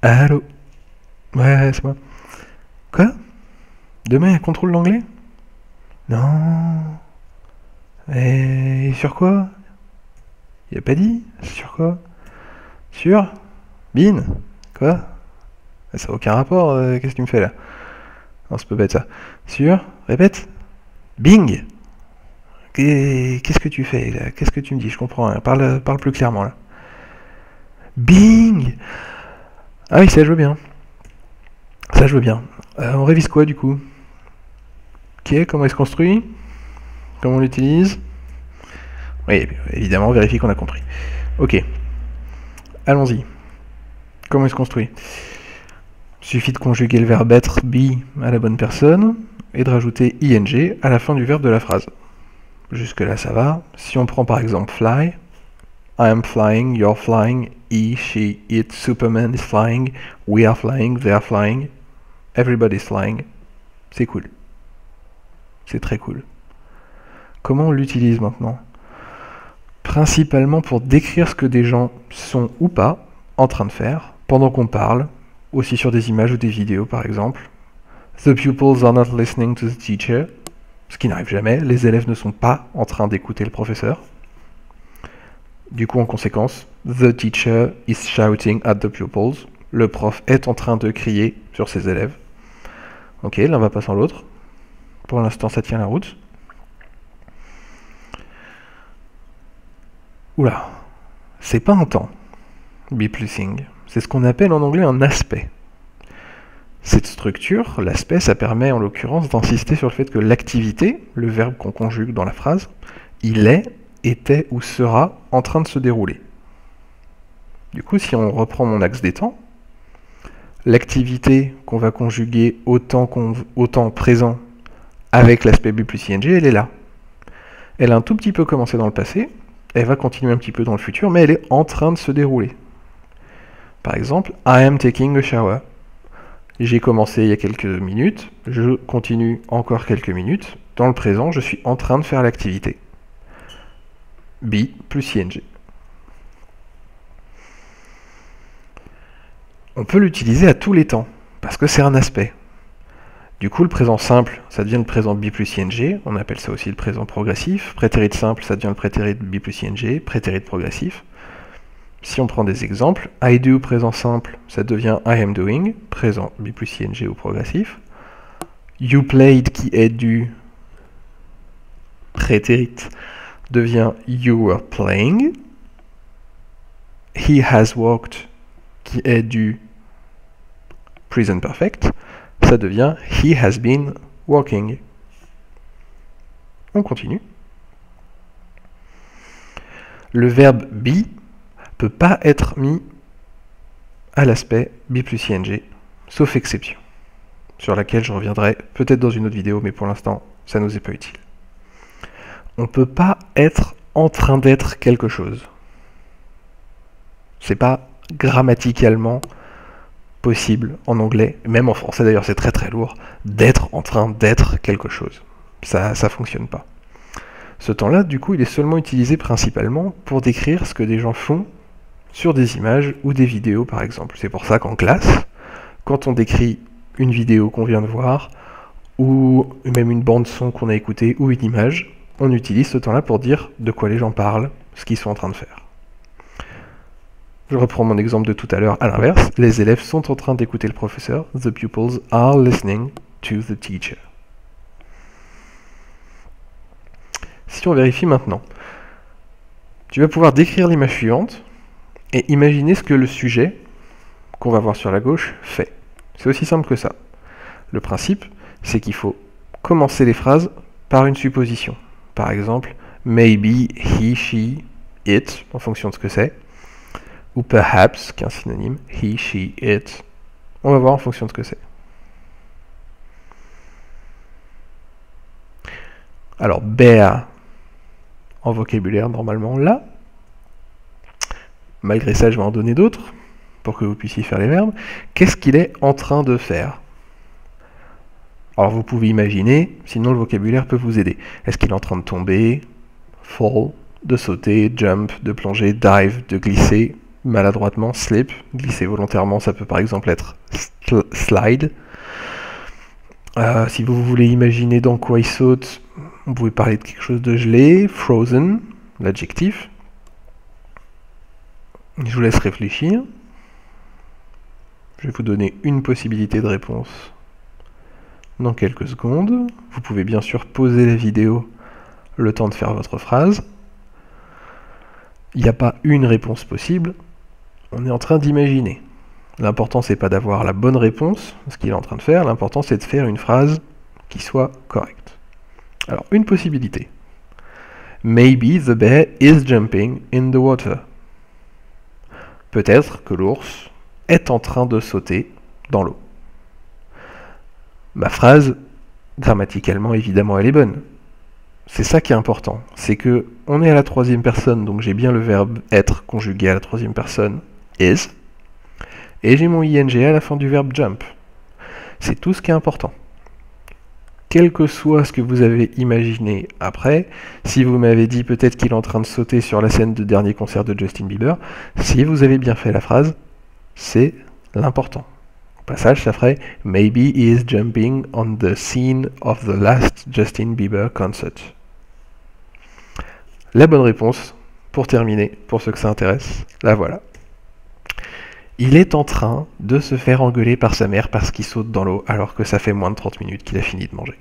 Allô? Ouais, c'est moi. Quoi? Demain, il y a contrôle d'anglais? Non. Et sur quoi? Il a pas dit? Sur quoi? Sur? Bin? Quoi? Ça n'a aucun rapport, qu'est-ce que tu me fais là? Non, ça peut pas être ça. Sur? Répète? Bing! Qu'est-ce que tu fais là? Qu'est-ce que tu me dis? Je comprends rien. Parle plus clairement là. Bing! Ah oui, ça je veux bien. Ça je veux bien. On révise quoi du coup? Ok, comment il se construit? Comment on l'utilise? Oui, évidemment, on vérifie qu'on a compris. Ok. Allons-y. Comment il se construit? Suffit de conjuguer le verbe être, be, à la bonne personne, et de rajouter ing à la fin du verbe de la phrase. Jusque là ça va. Si on prend par exemple fly, I am flying, you're flying, he, she, it, Superman is flying, we are flying, they are flying, everybody is flying. C'est cool. C'est très cool. Comment on l'utilise maintenant? Principalement pour décrire ce que des gens sont ou pas en train de faire pendant qu'on parle, aussi sur des images ou des vidéos par exemple. The pupils are not listening to the teacher, ce qui n'arrive jamais, les élèves ne sont pas en train d'écouter le professeur. Du coup, en conséquence, the teacher is shouting at the pupils, le prof est en train de crier sur ses élèves. Ok, l'un va pas sans l'autre. Pour l'instant, ça tient la route. Oula, c'est pas un temps, be plusing. C'est ce qu'on appelle en anglais un aspect. Cette structure, l'aspect, ça permet en l'occurrence d'insister sur le fait que l'activité, le verbe qu'on conjugue dans la phrase, il est, était ou sera en train de se dérouler. Du coup, si on reprend mon axe des temps, l'activité qu'on va conjuguer au temps présent avec l'aspect be plus ing, elle est là. Elle a un tout petit peu commencé dans le passé, elle va continuer un petit peu dans le futur, mais elle est en train de se dérouler. Par exemple, I am taking a shower. J'ai commencé il y a quelques minutes, je continue encore quelques minutes. Dans le présent, je suis en train de faire l'activité. Be plus ing. On peut l'utiliser à tous les temps, parce que c'est un aspect. Du coup, le présent simple, ça devient le présent be plus ing, on appelle ça aussi le présent progressif. Prétérit simple, ça devient le prétérit be plus ing, prétérit progressif. Si on prend des exemples, I do présent simple, ça devient I am doing, présent be plus ing ou progressif. You played qui est du prétérit devient you were playing. He has walked qui est du present perfect, ça devient he has been walking. On continue. Le verbe be peut pas être mis à l'aspect be plus ing, sauf exception, sur laquelle je reviendrai peut-être dans une autre vidéo, mais pour l'instant, ça nous est pas utile. On peut pas être en train d'être quelque chose. C'est pas grammaticalement possible en anglais, même en français d'ailleurs c'est très très lourd, d'être en train d'être quelque chose. Ça fonctionne pas. Ce temps-là, du coup, il est seulement utilisé principalement pour décrire ce que des gens font sur des images ou des vidéos par exemple. C'est pour ça qu'en classe, quand on décrit une vidéo qu'on vient de voir, ou même une bande son qu'on a écoutée, ou une image, on utilise ce temps-là pour dire de quoi les gens parlent, ce qu'ils sont en train de faire. Je reprends mon exemple de tout à l'heure à l'inverse, les élèves sont en train d'écouter le professeur, the pupils are listening to the teacher. Si on vérifie maintenant, tu vas pouvoir décrire l'image suivante, et imaginer ce que le sujet, qu'on va voir sur la gauche, fait. C'est aussi simple que ça. Le principe, c'est qu'il faut commencer les phrases par une supposition. Par exemple, maybe, he, she, it, en fonction de ce que c'est. Ou perhaps, qui est un synonyme, he, she, it. On va voir en fonction de ce que c'est. Alors, bear, en vocabulaire, normalement, là. Malgré ça, je vais en donner d'autres, pour que vous puissiez faire les verbes. Qu'est-ce qu'il est en train de faire? Alors vous pouvez imaginer, sinon le vocabulaire peut vous aider. Est-ce qu'il est en train de tomber, fall, de sauter, jump, de plonger, dive, de glisser, maladroitement, slip, glisser volontairement, ça peut par exemple être slide. Si vous voulez imaginer dans quoi il saute, vous pouvez parler de quelque chose de gelé, frozen, l'adjectif. Je vous laisse réfléchir. Je vais vous donner une possibilité de réponse dans quelques secondes. Vous pouvez bien sûr pauser la vidéo le temps de faire votre phrase. Il n'y a pas une réponse possible, on est en train d'imaginer. L'important c'est pas d'avoir la bonne réponse, ce qu'il est en train de faire, l'important c'est de faire une phrase qui soit correcte. Alors, une possibilité. Maybe the bear is jumping in the water. Peut-être que l'ours est en train de sauter dans l'eau. Ma phrase, grammaticalement, évidemment, elle est bonne. C'est ça qui est important. C'est que on est à la troisième personne, donc j'ai bien le verbe être conjugué à la troisième personne, is, et j'ai mon ing à la fin du verbe jump. C'est tout ce qui est important. Quel que soit ce que vous avez imaginé après, si vous m'avez dit peut-être qu'il est en train de sauter sur la scène de dernier concert de Justin Bieber, si vous avez bien fait la phrase, c'est l'important. Au passage, ça ferait « Maybe he is jumping on the scene of the last Justin Bieber concert ». La bonne réponse, pour terminer, pour ceux que ça intéresse, la voilà. Il est en train de se faire engueuler par sa mère parce qu'il saute dans l'eau alors que ça fait moins de 30 minutes qu'il a fini de manger.